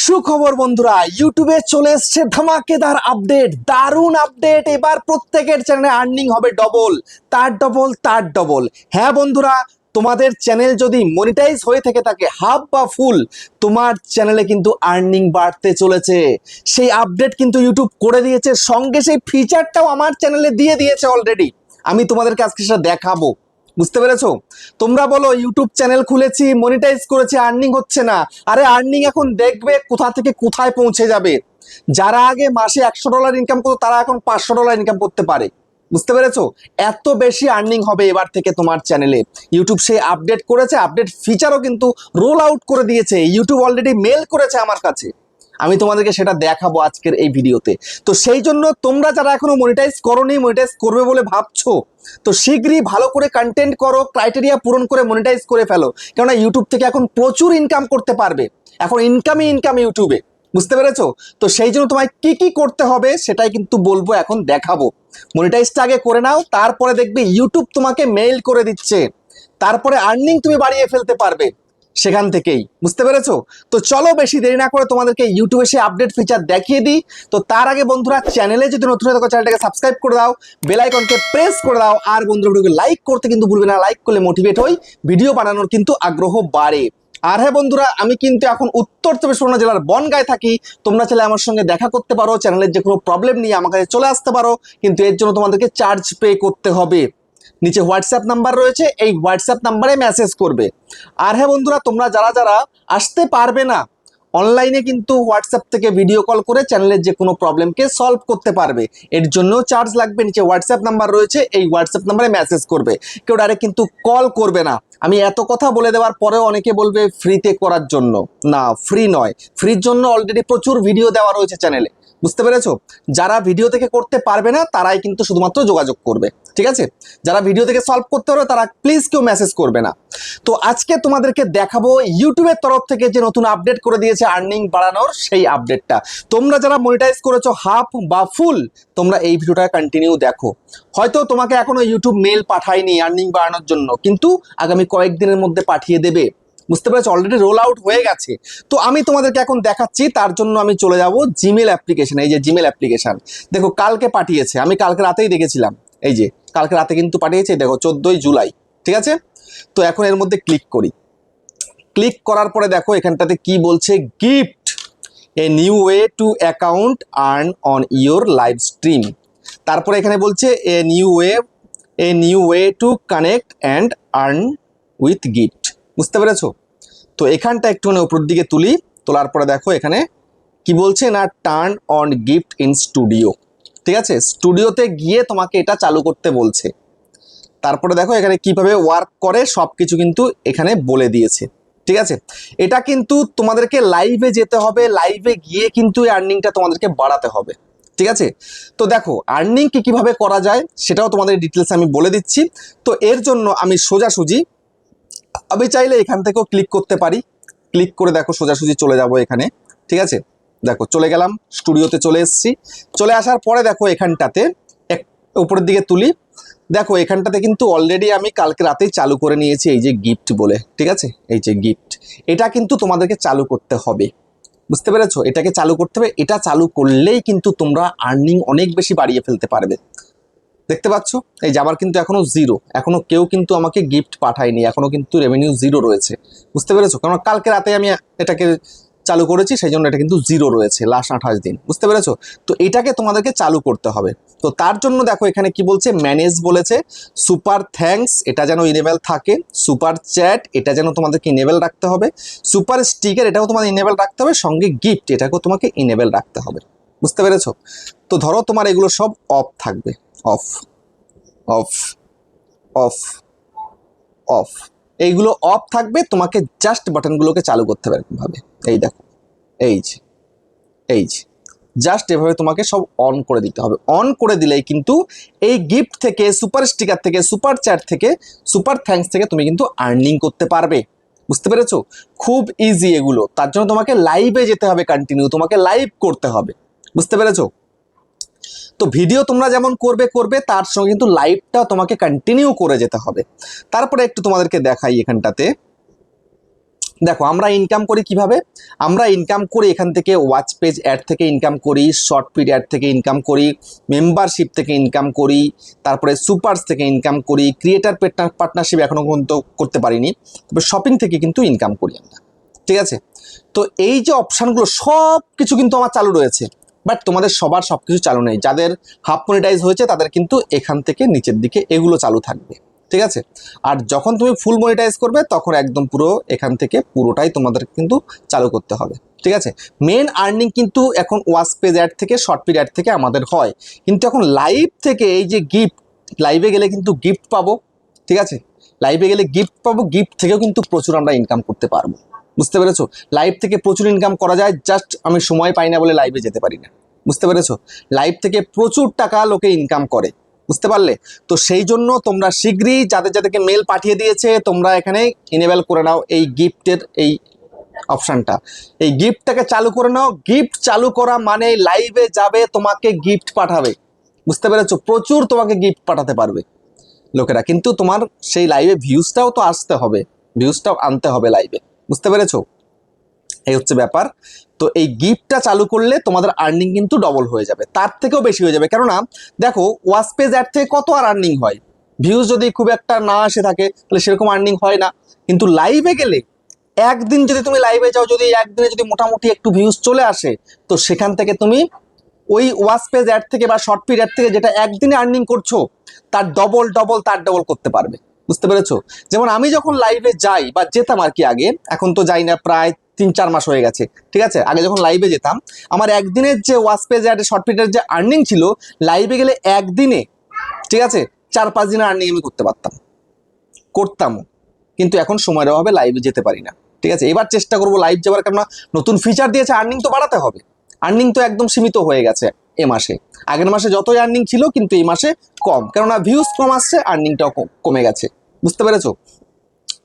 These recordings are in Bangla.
সুখবর বন্ধুরা, ইউটিউবে চলে এসছে ধামাকেদার আপডেট, দারুণ আপডেট। এবার প্রত্যেকের চ্যানেলে আর্নিং হবে ডবল, তার ডবল। হ্যাঁ বন্ধুরা, তোমাদের চ্যানেল যদি মনিটাইজ হয়ে থেকে থাকে হাফ বা ফুল, তোমার চ্যানেলে কিন্তু আর্নিং বাড়তে চলেছে। সেই আপডেট কিন্তু ইউটিউব করে দিয়েছে, সঙ্গে সেই ফিচারটাও আমার চ্যানেলে দিয়ে দিয়েছে অলরেডি। আমি তোমাদেরকে আজকে সেটা দেখাবো। বুঝতে পেরেছো? তোমরা বলো ইউটিউব চ্যানেল খুলেছি, মনিটাইজ করেছি, আর্নিং হচ্ছে না। আরে আর্নিং এখন দেখবে কোথা থেকে কোথায় পৌঁছে যাবে। যারা আগে মাসে $100 ইনকাম করতো তারা এখন $500 ইনকাম করতে পারে। বুঝতে পেরেছো? এত বেশি আর্নিং হবে এবার থেকে তোমার চ্যানেলে। ইউটিউব সেই আপডেট করেছে, আপডেট ফিচারও কিন্তু রোল আউট করে দিয়েছে। ইউটিউব অলরেডি মেল করেছে আমার কাছে, আমি তোমাদেরকে সেটা দেখাবো আজকের এই ভিডিওতে। তো সেই জন্য তোমরা যারা এখনো মনিটাইজ করোনি, মনিটাইজ করবে বলে ভাবছো, তো শীঘ্রই ভালো করে কন্টেন্ট করো, ক্রাইটেরিয়া পূরণ করে মনিটাইজ করে ফেলো। কেননা ইউটিউব থেকে এখন প্রচুর ইনকাম করতে পারবে, এখন ইনকাম ইউটিউবে। বুঝতে পেরেছো? তো সেই জন্য তোমায় কি কি করতে হবে সেটাই কিন্তু বলবো, এখন দেখাবো। মনিটাইজটা আগে করে নাও, তারপরে দেখবে ইউটিউব তোমাকে মেইল করে দিচ্ছে, তারপরে আর্নিং তুমি বাড়িয়ে ফেলতে পারবে সেখান থেকেই। বুঝতে পেরেছো? তো চলো বেশি দেরি না করে তোমাদেরকে ইউটিউবে সেই আপডেট ফিচার দেখিয়ে দিই। তো তার আগে বন্ধুরা, চ্যানেলে যদি নতুন হয়ে থাকো চ্যানেলটাকে সাবস্ক্রাইব করে দাও, বেল আইকনকে প্রেস করে দাও, আর বন্ধুরা ভিডিওকে লাইক করতে কিন্তু ভুলবে না। লাইক করলে মোটিভেট হই, ভিডিও বানানোর কিন্তু আগ্রহ বাড়ে। আর হ্যাঁ বন্ধুরা, আমি কিন্তু এখন উত্তর চব্বিশ পরগনা জেলার বনগাঁয় থাকি। তোমরা চাইলে আমার সঙ্গে দেখা করতে পারো, চ্যানেলের যে কোনো প্রবলেম নিয়ে আমার কাছে চলে আসতে পারো, কিন্তু এর জন্য তোমাদেরকে চার্জ পে করতে হবে। নিচে হোয়াটসঅ্যাপ নাম্বার রয়েছে, এই হোয়াটসঅ্যাপ নাম্বারে মেসেজ করবে। আর হ্যাঁ বন্ধুরা, তোমরা যারা যারা আসতে পারবে না, অনলাইনে কিন্তু হোয়াটসঅ্যাপ থেকে ভিডিও কল করে চ্যানেলের যে কোনো প্রবলেমকে সলভ করতে পারবে। এর জন্য চার্জ লাগবে। নিচে হোয়াটসঅ্যাপ নাম্বার রয়েছে, এই হোয়াটসঅ্যাপ নাম্বারে মেসেজ করবে, কেউ ডাইরেক্ট কিন্তু কল করবে না। আমি এত কথা বলে দেওয়ার পরেও অনেকে বলবে ফ্রিতে করার জন্য। না, ফ্রি নয়। ফ্রির জন্য অলরেডি প্রচুর ভিডিও দেওয়া রয়েছে চ্যানেলে। বুঝতে পেরেছো? যারা ভিডিও থেকে করতে পারবে না তারাই কিন্তু শুধুমাত্র যোগাযোগ করবে, ঠিক আছে? যারা ভিডিও থেকে সলভ করতে পারবে তারা প্লিজ কেউ মেসেজ করবে না। তো আজকে তোমাদেরকে দেখাবো ইউটিউবের তরফ থেকে যে নতুন আপডেট করে দিয়েছে আর্নিং বাড়ানোর সেই আপডেটটা। তোমরা যারা মনিটাইজ করেছো হাফ বা ফুল, তোমরা এই ভিডিওটা কন্টিনিউ দেখো। হয়তো তোমাকে এখনো ইউটিউব মেল পাঠায়নি আর্নিং বাড়ানোর জন্য, কিন্তু আগামী কয়েকদিনের মধ্যে পাঠিয়ে দেবে। বুঝতে পেরেছো? অলরেডি রোল আউট হয়ে গেছে। তো আমি তোমাদেরকে এখন দেখাচ্ছি, তার জন্য আমি চলে যাব জিমেল অ্যাপ্লিকেশন। এই যে জিমেল অ্যাপ্লিকেশন, দেখো কালকে পাঠিয়েছে, আমি কালকে রাতেই দেখেছিলাম। এই যে কালকে রাতে কিন্তু পাঠিয়েছে, দেখো 14 জুলাই, ঠিক আছে? তো এখন এর মধ্যে ক্লিক করি। ক্লিক করার পরে দেখো এখানটাতে কি বলছে, gift a new way to account earn on your live stream. তারপরে এখানে বলছে a new way to connect and earn with gift. বুঝতে পেরেছো? তো এখানটা একটুখানি উপর দিকে তুলি, তোলার পরে দেখো এখানে কি বলছে না, turn on gift in studio. ঠিক আছে? স্টুডিওতে গিয়ে তোমাকে এটা চালু করতে বলছে। তারপরে দেখো এখানে কিভাবে ওয়ার্ক করে সবকিছু কিন্তু এখানে বলে দিয়েছে। ঠিক আছে? এটা কিন্তু তোমাদেরকে লাইভে যেতে হবে, লাইভে গিয়ে কিন্তু এই আর্নিংটা তোমাদেরকে বাড়াতে হবে। ঠিক আছে? তো দেখো আর্নিং কিভাবে করা যায় সেটাও তোমাদের ডিটেলস আমি বলে দিচ্ছি। তো এর জন্য আমি সোজাসুজি, আমি চাইলে এখান থেকেও ক্লিক করতে পারি। ক্লিক করে দেখো সোজাসুজি চলে যাব এখানে। ঠিক আছে? দেখো চলে গেলাম, স্টুডিওতে চলে এসেছি। চলে আসার পরে দেখো এখানটাতে উপরের দিকে তুলি, দেখো এখানটাতে কিন্তু অলরেডি আমি কালকে রাতেই চালু করে নিয়েছি, এই যে গিফট বলে। ঠিক আছে? এই যে গিফট, এটা কিন্তু তোমাদেরকে চালু করতে হবে। বুঝতে পেরেছো? এটাকে চালু করতে হবে। এটা চালু করলেই কিন্তু তোমরা আর্নিং অনেক বেশি বাড়িয়ে ফেলতে পারবে। দেখতে পাচ্ছ এই যে আমার কিন্তু এখনো জিরো, এখনো কেউ কিন্তু আমাকে গিফট পাঠায়নি, এখনো কিন্তু রেভিনিউ জিরো রয়েছে। বুঝতে পেরেছো? কারণ কালকে রাতে আমি এটাকে চালু করেছি, সেই জন্য এটা কিন্তু জিরো রয়েছে লাস্ট 28 দিন। বুঝতে পেরেছো? তো এটাকে তোমাদেরকে চালু করতে হবে। তো তার জন্য দেখো এখানে কি বলছে, ম্যানেজ বলেছে, সুপার থ্যাঙ্কস এটা যেন ইনেবল থাকে, সুপার চ্যাট এটা যেন তোমাদেরকে ইনেবল রাখতে হবে, সুপার স্টিকার এটাও তোমাদের ইনেবল রাখতে হবে, সঙ্গে গিফট এটাকেও তোমাকে ইনেবল রাখতে হবে। বুঝতে পেরেছো? তো ধরো তোমার এগুলো সব অফ থাকবে, অফ অফ অফ অফ, এইগুলো অফ থাকবে। তোমাকে জাস্ট বাটনগুলোকে চালু করতে হবে এরকমভাবে। এই দেখো এই যে জাস্ট এভাবে তোমাকে সব অন করে দিতে হবে। অন করে দিলেই কিন্তু এই গিফট থেকে, সুপার স্টিকার থেকে, সুপার চ্যাট থেকে, সুপার থ্যাঙ্কস থেকে তুমি কিন্তু আর্নিং করতে পারবে। বুঝতে পেরেছো? খুব ইজি এগুলো। তার জন্য তোমাকে লাইভে যেতে হবে, কন্টিনিউ তোমাকে লাইভ করতে হবে। বুঝতে পেরেছো? তো ভিডিও তোমরা যেমন করবে তার সঙ্গে কিন্তু লাইভটাও তোমাকে কন্টিনিউ করে যেতে হবে। তারপরে একটু তোমাদেরকে দেখাই, এখানটাতে দেখো আমরা ইনকাম করি কিভাবে, আমরা ইনকাম করি এখান থেকে ওয়াচ পেজ অ্যাড থেকে ইনকাম করি, শর্ট ফিড অ্যাড থেকে ইনকাম করি, মেম্বারশিপ থেকে ইনকাম করি, তারপরে সুপারস থেকে ইনকাম করি, ক্রিয়েটার পার্টনারশিপ এখনো পর্যন্ত করতে পারিনি, তবে শপিং থেকে কিন্তু ইনকাম করি আমরা, ঠিক আছে। তো এই যে অপশানগুলো সব কিছু কিন্তু আমার চালু রয়েছে, বাট তোমাদের সবার সব কিছু চালু নেই। যাদের হাফ মনিটাইজ হয়েছে তাদের কিন্তু এখান থেকে নিচের দিকে এগুলো চালু থাকবে, ঠিক আছে। আর যখন তুমি ফুল মনিটাইজ করবে তখন একদম পুরো এখান থেকে পুরোটাই তোমাদের কিন্তু চালু করতে হবে, ঠিক আছে। মেন আর্নিং কিন্তু এখন ওয়াচ পেজ অ্যাড থেকে, শর্ট পিড অ্যাড থেকে আমাদের হয়, কিন্তু এখন লাইভ থেকে এই যে গিফট, লাইভে গেলে কিন্তু গিফট পাবো, ঠিক আছে। লাইভে গেলে গিফট পাবো, গিফট থেকেও কিন্তু প্রচুর আমরা ইনকাম করতে পারবো, বুঝতে পেরেছো। লাইভ থেকে প্রচুর ইনকাম করা যায়, জাস্ট আমি সময় পাই না বলে লাইভে যেতে পারি না, বুঝতে পেরেছো। লাইভ থেকে প্রচুর টাকা লোকে ইনকাম করে, বুঝতে পারলে। তো সেই জন্য তোমরা শীঘ্রই যাদের যাদেরকে মেল পাঠিয়ে দিয়েছে তোমরা এখানে ইনেবল করে নাও এই গিফটের এই অপশানটা, এই গিফটটাকে চালু করে নাও। গিফট চালু করা মানে লাইভে যাবে, তোমাকে গিফট পাঠাবে, বুঝতে পেরেছো। প্রচুর তোমাকে গিফট পাঠাতে পারবে লোকেরা, কিন্তু তোমার সেই লাইভে ভিউজটাও তো আসতে হবে, ভিউজটাও আনতে হবে লাইভে, বুঝতে পেরেছো। এই হচ্ছে ব্যাপার। তো এই গিফটটা চালু করলে তোমাদের আর্নিং কিন্তু ডবল হয়ে যাবে, তার থেকেও বেশি হয়ে যাবে। কেননা দেখো ওয়াচ পেজ অ্যাড থেকে কত আর আর্নিং হয়, ভিউজ যদি খুব একটা না আসে থাকে তাহলে সেরকম আর্নিং হয় না। কিন্তু লাইভে গেলে একদিন যদি তুমি লাইভে যাও, যদি একদিনে যদি মোটামুটি একটু ভিউজ চলে আসে, তো সেখান থেকে তুমি ওই ওয়াচ পেজ অ্যাড থেকে বা শর্ট পিড অ্যাড থেকে যেটা একদিনে আর্নিং করছো তার ডবল করতে পারবে, বুঝতে পেরেছো। যেমন আমি যখন লাইভে যাই বা যেতাম আর কি আগে, এখন তো যাই না, প্রায় 3-4 মাস হয়ে গেছে, ঠিক আছে। আগে যখন লাইভে যেতাম আমার একদিনের যে ওয়াচ পেজ অ্যাড শর্ট পিডের যে আর্নিং ছিল, লাইভে গেলে একদিনে, ঠিক আছে, 4-5 দিনের আর্নিং আমি করতাম, কিন্তু এখন সময়ের অভাবে লাইভে যেতে পারি না, ঠিক আছে। এবার চেষ্টা করবো লাইভ যাবার, কেননা নতুন ফিচার দিয়েছে, আর্নিং তো বাড়াতে হবে। আর্নিং তো একদম সীমিত হয়ে গেছে এ মাসে, আগের মাসে যতই আর্নিং ছিল কিন্তু এই মাসে কম, কেননা ভিউজ কম আসছে, আর্নিংটাও কমে গেছে, বুঝতে পেরেছো।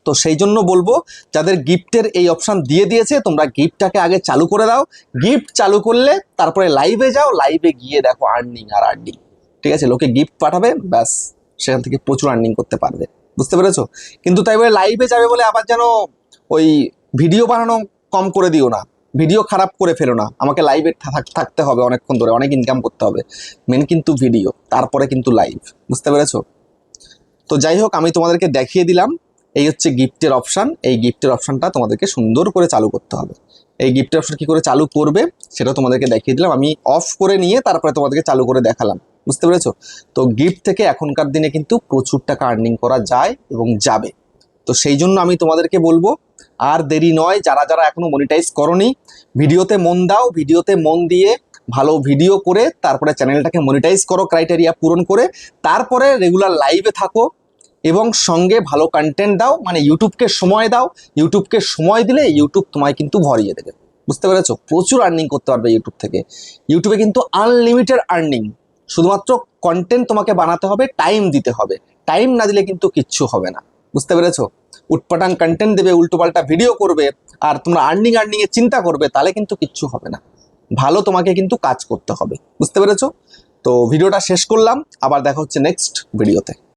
তো সেই জন্য বলবো যাদের গিফটের এই অপশন দিয়ে দিয়েছে তোমরা গিফটটাকে আগে চালু করে দাও। গিফট চালু করলে তারপরে লাইভে যাও, লাইভে গিয়ে দেখো আর্নিং আর আর্নিং, ঠিক আছে। লোকে গিফট পাঠাবে, ব্যাস সেখান থেকে প্রচুর আর্নিং করতে পারবে, বুঝতে পেরেছো। কিন্তু তাই বলে লাইভে যাবে বলে আবার যেন ওই ভিডিও বানানো কম করে দিও না, ভিডিও খারাপ করে ফেলো না। আমাকে লাইভে থাকতে হবে অনেকক্ষণ ধরে, অনেক ইনকাম করতে হবে। মেন কিন্তু ভিডিও, তারপরে কিন্তু লাইভ, বুঝতে পেরেছো। তো যাই হোক, আমি তোমাদেরকে দেখিয়ে দিলাম এই হচ্ছে গিফটের অপশান। এই গিফটের অপশানটা তোমাদেরকে সুন্দর করে চালু করতে হবে। এই গিফটের অপশান কি করে চালু করবে সেটা তোমাদেরকে দেখিয়ে দিলাম, আমি অফ করে নিয়ে তারপরে তোমাদেরকে চালু করে দেখালাম, বুঝতে পেরেছো। তো গিফট থেকে এখনকার দিনে কিন্তু প্রচুর টাকা আর্নিং করা যায় এবং যাবে। তো সেই জন্য আমি তোমাদেরকে বলবো আর দেরি নয়, যারা যারা এখনো মনিটাইজ করোনি ভিডিওতে মন দাও, ভিডিওতে মন দিয়ে ভালো ভিডিও করে তারপরে চ্যানেলটাকে মনিটাইজ করো, ক্রাইটেরিয়া পূরণ করে তারপরে রেগুলার লাইভে থাকো এবং সঙ্গে ভালো কন্টেন্ট দাও, মানে ইউটিউবকে সময় দাও। ইউটিউবকে সময় দিলে ইউটিউব তোমায় কিন্তু ভরিয়ে দেবে, বুঝতে পেরেছো। প্রচুর আর্নিং করতে পারবে ইউটিউব থেকে। ইউটিউবে কিন্তু আনলিমিটেড আর্নিং, শুধুমাত্র কন্টেন্ট তোমাকে বানাতে হবে, টাইম দিতে হবে। টাইম না দিলে কিন্তু কিচ্ছু হবে না, বুঝতে পেরেছো। উটপাটাং কন্টেন্ট দেবে, উল্টোপাল্টা ভিডিও করবে আর তোমরা আর্নিং এর চিন্তা করবে, তাহলে কিন্তু কিচ্ছু হবে না। ভালো তোমাকে কিন্তু কাজ করতে হবে, বুঝতে পেরেছো। তো ভিডিওটা শেষ করলাম, আবার দেখা হচ্ছে নেক্সট ভিডিওতে।